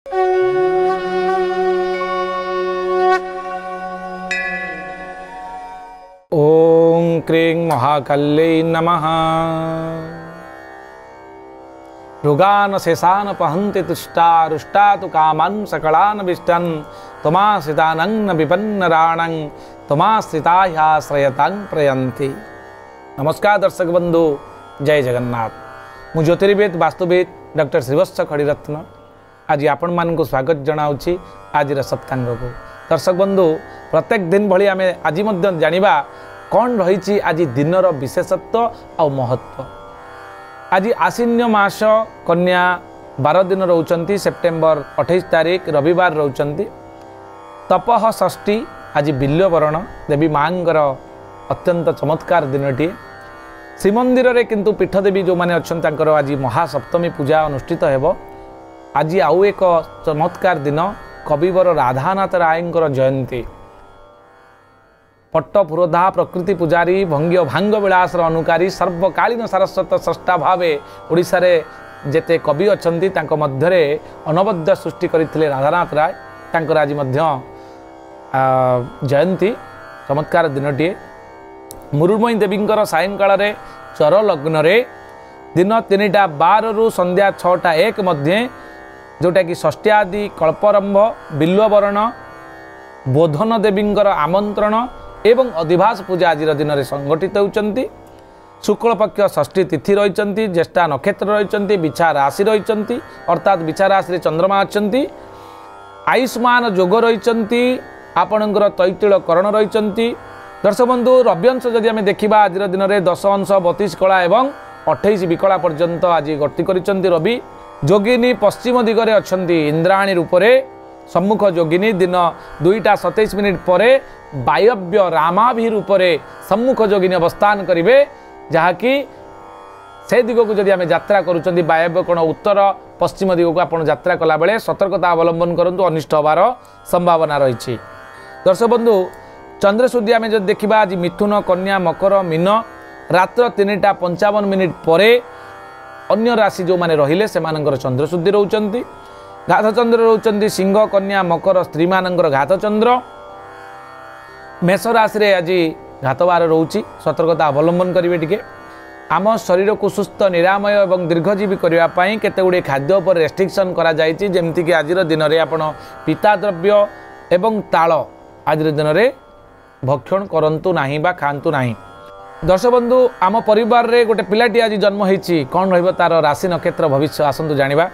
ओं क्रीं महाकाल्यै नमः। रुगान शेषान पहन्ति तुष्टा रुष्टा तु कामान् सकलान् विष्टन् त्वमाश्रितानं न विपन्नराणं त्वमाश्रितायाश्रयतां प्रयन्ति। नमस्कार दर्शक बंधु, जय जगन्नाथ। मु ज्योतिर्वेद वास्तुवेद डॉक्टर श्रीवत्स खड़ीरत्न आज आपण मानक स्वागत जनाऊँगी आज सप्तांग को। दर्शक बंधु, प्रत्येक दिन भली आम आज जानिबा कौन रही आज दिनर विशेषत्व और महत्व। आज आश्विन मास कन्या 12 दिन रोचंती, सेप्टेम्बर 28 तारीख रविवार रोचंती। तपह षष्ठी आज बिल्ववरण देवी माँगर अत्यंत चमत्कार दिनटी। श्रीमंदिर रे किंतु पीठदेवी जो मैंने अच्छा आज महासप्तमी पूजा अनुष्ठित हेब। आज आउ एक चमत्कार दिन कविवर राधानाथ रायंकर जयंती। पट्ट पुरोधा प्रकृति पुजारी भंग्य भांग विलास अनुकारी सर्वकालीन सारस्वत स्रष्टा भावे ओडिशा रे जेते कवि अछंती तांको मध्यरे अनवद्य सृष्टि करथिले राधानाथ राय। तांकर आज मध्य जयंती चमत्कार दिनटी। मुरुमयी देवींकर सायंकाल रे चर लग्न रे दिन 3:12 रु संध्या 6:01 मध्य जोटा कि षष्ठ्यादि कल्परंभ बिल्ववरण बोधन देवींकर आमंत्रण एवं अधिवास पूजा आज दिन में संगठित होती। शुक्ल पक्ष षष्ठी तिथि रही, ज्येष्ठा नक्षत्र रही, बिछा राशि रही अर्थात बिछा राशि चंद्रमा अच्छा, आयुष्मान जोग रही, आपणकर तैतिल करण रही। दर्शक बंधु, रव्यंश जदि आम देखा आज दिन में 10 अंश 32 कला एवं 28 विकला पर्यंत आज गति कर रवि। जोगिनी पश्चिम दिगरे अच्छा इंद्राणी रूपरे सम्मुख जोगिनी दिन 2:27 पर वायव्य रामाभि रूपरे सम्मुख जोगिनी अवस्थान करेंगे। जहाँकि से दिग को जदि आम यात्रा करुँच वायव्य कोण उत्तर पश्चिम दिग को आप यात्रा कला बेले सतर्कता अवलंबन करूँ, अनिष्ट होबार संभावना रही। दर्शक बंधु, चंद्रशुद्धि आम जब देखा आज मिथुन कन्या मकर मीन रात्र 3:55 पर अन्य राशि जो मैंने रहिले से चंद्रशुद्धि रोचंती। घात चंद्र रोचंती सिंह कन्या मकर स्त्री मानकर घात चंद्र। मेष राशि रे आज घातवार रोची, सतर्कता अवलंबन करेंगे। टिके आम शरीर को सुस्थ निरामय और दीर्घजीवी करने केते गुड़े खाद्य पर रेस्ट्रिक्शन करा जायछि। जेमती कि आज दिन में आपण पिता द्रव्य एवं ताल आज दिन में भक्षण करंतु नाही बा खांतु नाही। दर्शक बंधु, आम परिवार रे गोटे पिलाटी आज जन्म होईछि, कौन रहिबो तार राशि नक्षत्र भविष्य आसंतु जानिबा।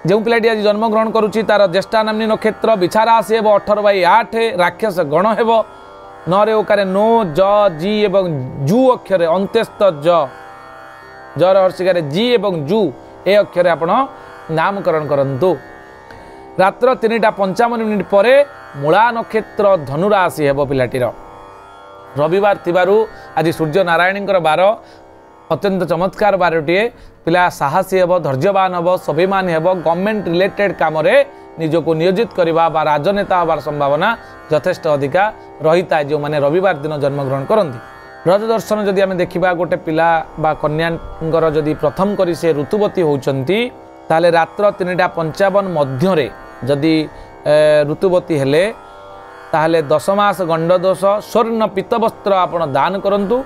जो पिलाटी आज जन्म ग्रहण करुच्ची तार ज्येष्ठा नामनी नक्षत्र बिछा राशि हेब 18/8 राक्षस गण हेब। नरे ओकारे नो ज जी एवं जू अक्षर अंत्यस्थ जर हर्षिकारे जी एवं जू ए अक्षर आपण नामकरण करंतु। रात्र 3:55 पर मूला नक्षत्र धनुराशि हेब पिलाटीर। रविवार थिबारु आज सूर्य नारायण बार अत्यंत चमत्कार बारटे। पिला साहसी हेब, धैर्यवान हेब, स्वाभिमान हेब, गवर्नमेंट रिलेटेड काम रे निजको नियोजित करबा बा राजनेता होबार संभावना यथेष्ट अधिका रही था जो माने रविवार दिन जन्मग्रहण करती। रज दर्शन जदि आम देखा गोटे पिला बा कन्यांकर जदि प्रथम करी से ऋतुवती होउचंती ताले रात्र 3:55 मध्य जदि ऋतुवती हेले ताहले 10 मास गंड दोष स्वर्ण पीतवस्त्र आपण दान करंतु,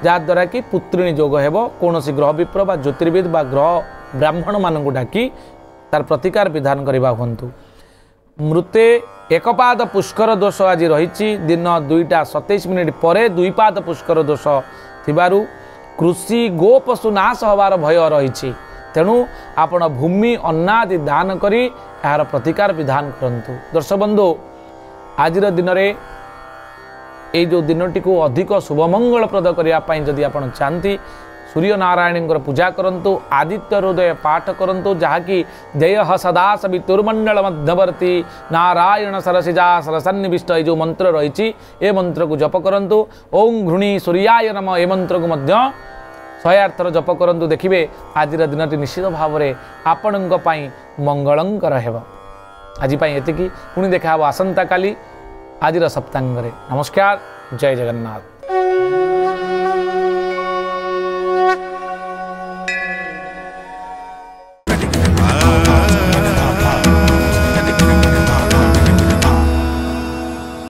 जहाद्वारा कि पुत्रिणी जोग हेब। कौन ग्रह विप्र बा ज्योतिर्विद बा ग्रह ब्राह्मण मानक डाकी तार प्रतिकार विधान करवा हूँ। मृते एकपाद पुष्कर दोष आज रही दिन 2:27 पर 2 पाद पुष्कर दोष थिबारु कृषि गोपशु नाश होवार भय रही। तेणु आपण भूमि अन्नादि दान करी यार प्रतिकार विधान करंतु। दर्शक बंधु, आज दिन में ये जो दिनटी को अधिक शुभमंगलप्रद करने जदि आप चाहती सूर्य नारायण पूजा करंतु, आदित्य हृदय पाठ करंतु, जहाँकि जय सदा सवितुर्मंडल मध्यवर्ती नारायण सरसिजा सरसन्निविष्ट ये जो मंत्र रही ए मंत्र को जप करंतु। ओं घृणी सूर्याय नमः ए मंत्र को मध्य 108 थर जप करंतु। देखिए आज दिन निश्चित भाव में आपण मंगलंकर हेब। आज एतिकी पुणी देखा आसंता काली आज सप्तांग। नमस्कार, जय जगन्नाथ।